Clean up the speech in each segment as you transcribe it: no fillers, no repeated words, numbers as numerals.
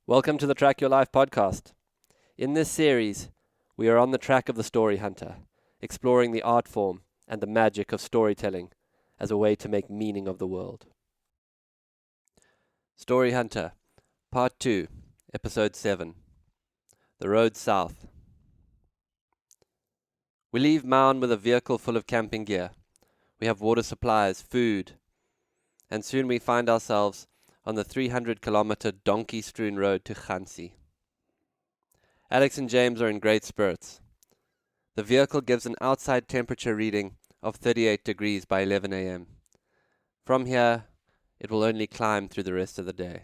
Welcome to the Track Your Life podcast. In this series, we are on the track of the story hunter, exploring the art form and the magic of storytelling as a way to make meaning of the world. Story Hunter, Part 2, Episode 7, The Road South. We leave Maun with a vehicle full of camping gear. We have water supplies, food, and soon we find ourselves on the 300-kilometer donkey-strewn road to Ghanzi. Alex and James are in great spirits. The vehicle gives an outside temperature reading of 38 degrees by 11 a.m. From here, it will only climb through the rest of the day.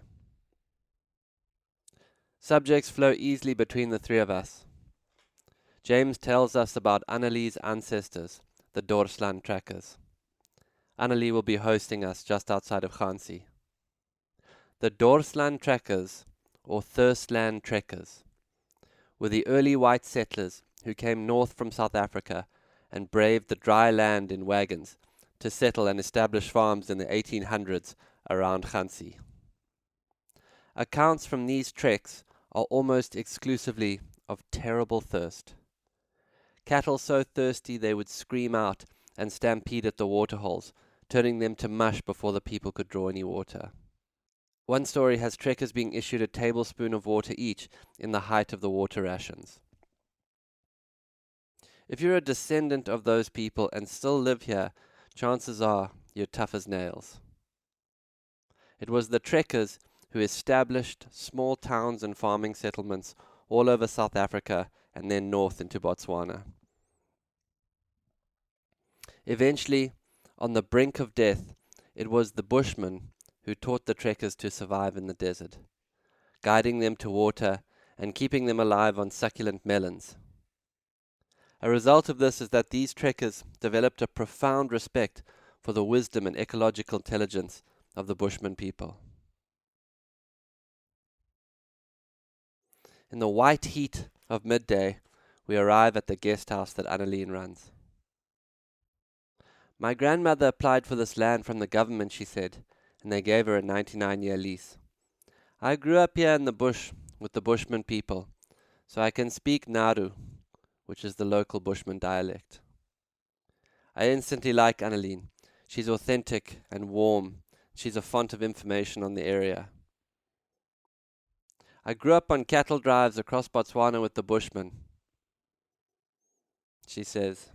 Subjects flow easily between the three of us. James tells us about Anneli's ancestors, the Dorsland Trackers. Anneli will be hosting us just outside of Ghanzi. The Dorsland Trackers, or Dorsland Trekkers, were the early white settlers who came north from South Africa and braved the dry land in wagons to settle and establish farms in the 1800s around Ghanzi. Accounts from these treks are almost exclusively of terrible thirst. Cattle so thirsty they would scream out and stampede at the waterholes, turning them to mush before the people could draw any water. One story has trekkers being issued a tablespoon of water each in the height of the water rations. If you're a descendant of those people and still live here, chances are you're tough as nails. It was the trekkers who established small towns and farming settlements all over South Africa and then north into Botswana. Eventually, on the brink of death, it was the Bushmen who taught the trekkers to survive in the desert, guiding them to water and keeping them alive on succulent melons. A result of this is that these trekkers developed a profound respect for the wisdom and ecological intelligence of the Bushman people. In the white heat of midday, we arrive at the guest house that Anneli runs. My grandmother applied for this land from the government, she said, and they gave her a 99-year lease. I grew up here in the bush with the Bushman people, so I can speak Naru, which is the local Bushman dialect. I instantly like Anneli. She's authentic and warm. She's a font of information on the area. I grew up on cattle drives across Botswana with the Bushmen, she says.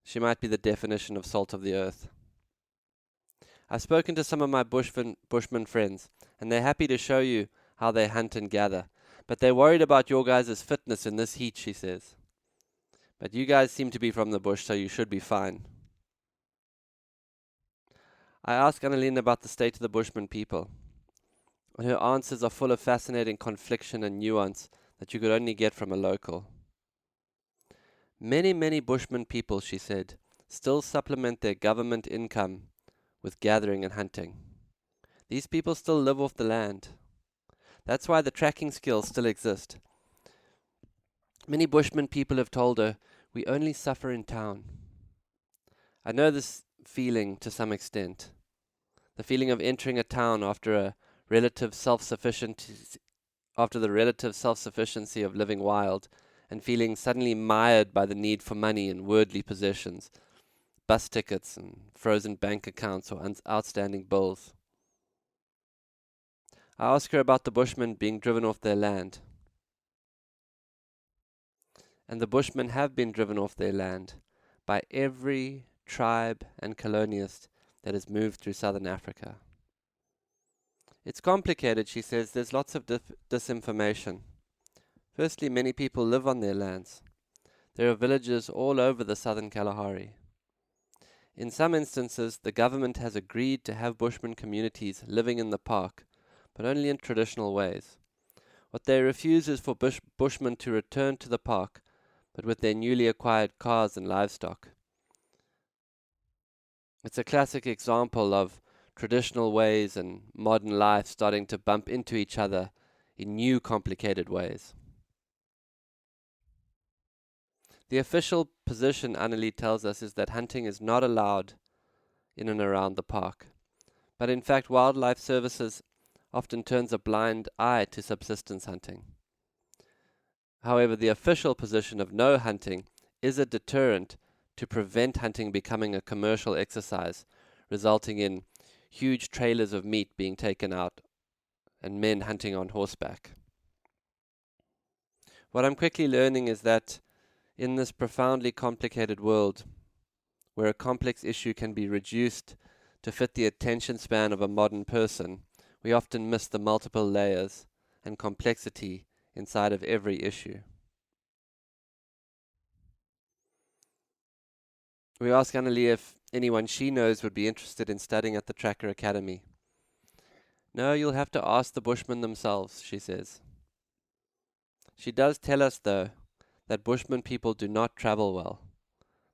She might be the definition of salt of the earth. I've spoken to some of my Bushman friends, and they're happy to show you how they hunt and gather, but they're worried about your guys' fitness in this heat, she says. But you guys seem to be from the bush, so you should be fine. I ask Anneli about the state of the Bushman people, and her answers are full of fascinating confliction and nuance that you could only get from a local. Many Bushman people, she said, still supplement their government income with gathering and hunting. These people still live off the land. That's why the tracking skills still exist. Many Bushman people have told her, we only suffer in town. I know this feeling to some extent. The feeling of entering a town after the relative self-sufficiency of living wild, and feeling suddenly mired by the need for money and worldly possessions, bus tickets and frozen bank accounts or outstanding bills. I ask her about the Bushmen being driven off their land. And the Bushmen have been driven off their land by every tribe and colonialist that has moved through southern Africa. It's complicated, she says. There's lots of disinformation. Firstly, many people live on their lands. There are villages all over the southern Kalahari. In some instances, the government has agreed to have Bushman communities living in the park, but only in traditional ways. What they refuse is for Bushmen to return to the park, but with their newly acquired cars and livestock. It's a classic example of traditional ways and modern life starting to bump into each other in new complicated ways. The official position, Anneli tells us, is that hunting is not allowed in and around the park. But in fact, wildlife services often turns a blind eye to subsistence hunting. However, the official position of no hunting is a deterrent to prevent hunting becoming a commercial exercise, resulting in huge trailers of meat being taken out and men hunting on horseback. What I'm quickly learning is that in this profoundly complicated world, where a complex issue can be reduced to fit the attention span of a modern person, we often miss the multiple layers and complexity inside of every issue. We ask Anneli if anyone she knows would be interested in studying at the Tracker Academy. No, you'll have to ask the Bushmen themselves, she says. She does tell us, though, that Bushman people do not travel well.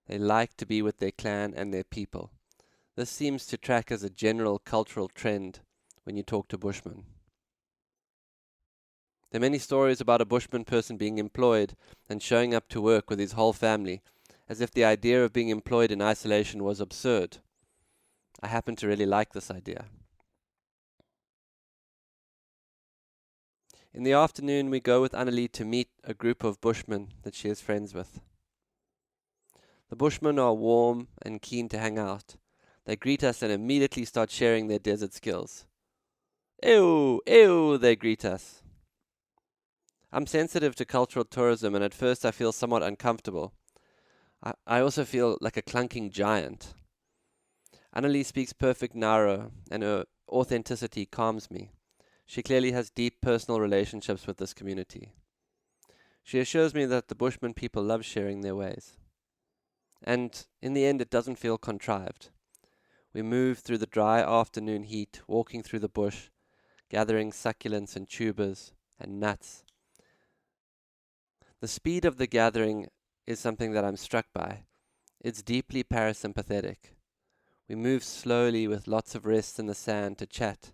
They like to be with their clan and their people. This seems to track as a general cultural trend when you talk to Bushmen. There are many stories about a Bushman person being employed and showing up to work with his whole family, as if the idea of being employed in isolation was absurd. I happen to really like this idea. In the afternoon, we go with Anneli to meet a group of Bushmen that she is friends with. The Bushmen are warm and keen to hang out. They greet us and immediately start sharing their desert skills. Ew, ew, they greet us. I'm sensitive to cultural tourism, and at first I feel somewhat uncomfortable. I also feel like a clunking giant. Anneli speaks perfect Nara, and her authenticity calms me. She clearly has deep personal relationships with this community. She assures me that the Bushman people love sharing their ways. And in the end, it doesn't feel contrived. We move through the dry afternoon heat, walking through the bush, gathering succulents and tubers and nuts. The speed of the gathering is something that I'm struck by. It's deeply parasympathetic. We move slowly with lots of rests in the sand to chat.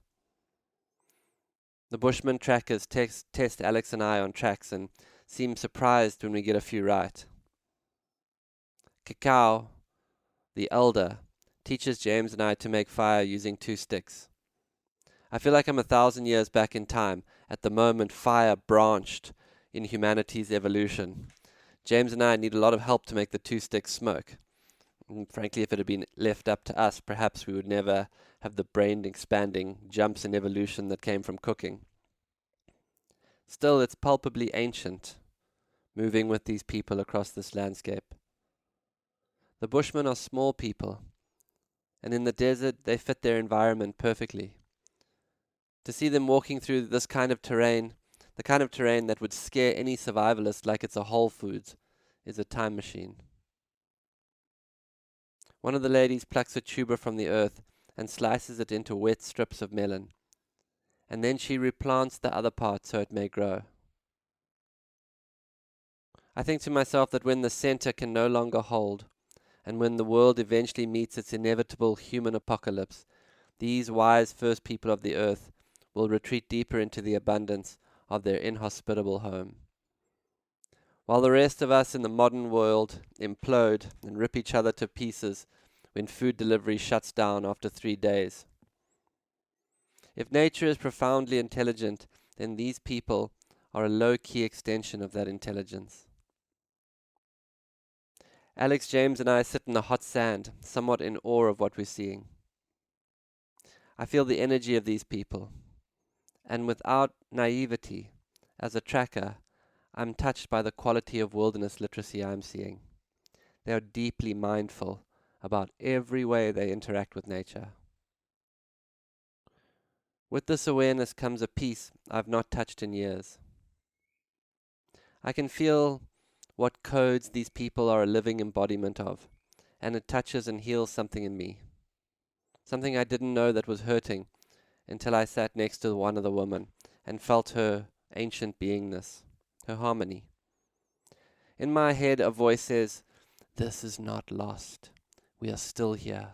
The Dorsland Trackers test Alex and I on tracks and seem surprised when we get a few right. Cacao, the elder, teaches James and I to make fire using 2 sticks. I feel like I'm 1,000 years back in time, at the moment fire branched in humanity's evolution. James and I need a lot of help to make the 2 sticks smoke. And frankly, if it had been left up to us, perhaps we would never have the brain-expanding jumps in evolution that came from cooking. Still, it's palpably ancient, moving with these people across this landscape. The Bushmen are small people, and in the desert they fit their environment perfectly. To see them walking through this kind of terrain, the kind of terrain that would scare any survivalist like it's a Whole Foods, is a time machine. One of the ladies plucks a tuber from the earth and slices it into wet strips of melon, and then she replants the other part so it may grow. I think to myself that when the center can no longer hold, and when the world eventually meets its inevitable human apocalypse, these wise first people of the earth will retreat deeper into the abundance of their inhospitable home. While the rest of us in the modern world implode and rip each other to pieces when food delivery shuts down after 3 days. If nature is profoundly intelligent, then these people are a low-key extension of that intelligence. Alex, James and I sit in the hot sand, somewhat in awe of what we're seeing. I feel the energy of these people, and without naivety, as a tracker, I'm touched by the quality of wilderness literacy I'm seeing. They are deeply mindful about every way they interact with nature. With this awareness comes a peace I've not touched in years. I can feel what codes these people are a living embodiment of, and it touches and heals something in me. Something I didn't know that was hurting until I sat next to one of the women and felt her ancient beingness, her harmony. In my head a voice says, "This is not lost. We are still here.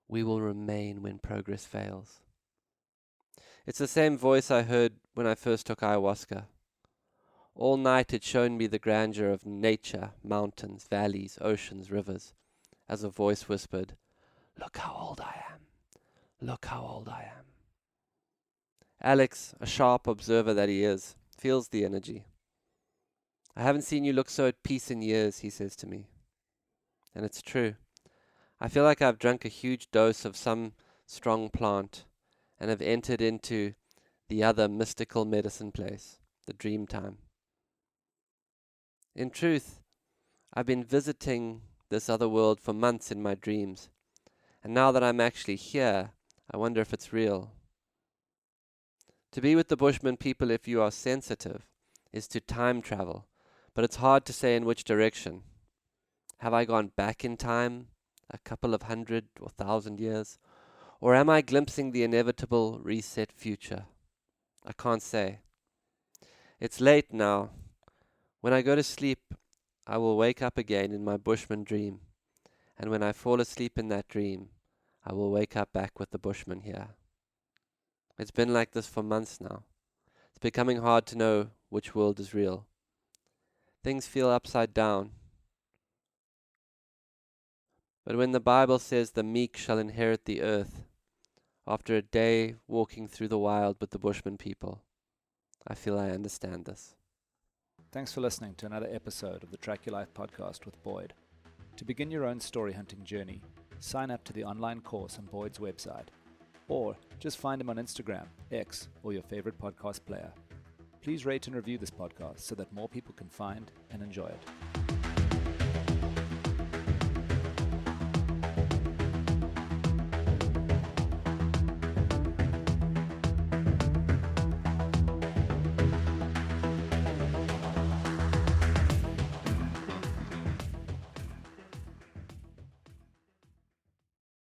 We will remain when progress fails." It's the same voice I heard when I first took ayahuasca. All night it showed me the grandeur of nature, mountains, valleys, oceans, rivers, as a voice whispered, "Look how old I am. Look how old I am." Alex, a sharp observer that he is, feels the energy. I haven't seen you look so at peace in years, he says to me. And it's true. I feel like I've drunk a huge dose of some strong plant and have entered into the other mystical medicine place, the dream time. In truth, I've been visiting this other world for months in my dreams, and now that I'm actually here, I wonder if it's real. To be with the Bushmen people, if you are sensitive, is to time travel, but it's hard to say in which direction. Have I gone back in time, a couple of 100 or 1,000 years, or am I glimpsing the inevitable reset future? I can't say. It's late now. When I go to sleep, I will wake up again in my Bushman dream, and when I fall asleep in that dream, I will wake up back with the Bushmen here. It's been like this for months now. It's becoming hard to know which world is real. Things feel upside down. But when the Bible says the meek shall inherit the earth, after a day walking through the wild with the Bushman people, I feel I understand this. Thanks for listening to another episode of the Track Your Life podcast with Boyd. To begin your own story hunting journey, sign up to the online course on Boyd's website, or just find him on Instagram, X, or your favorite podcast player. Please rate and review this podcast so that more people can find and enjoy it.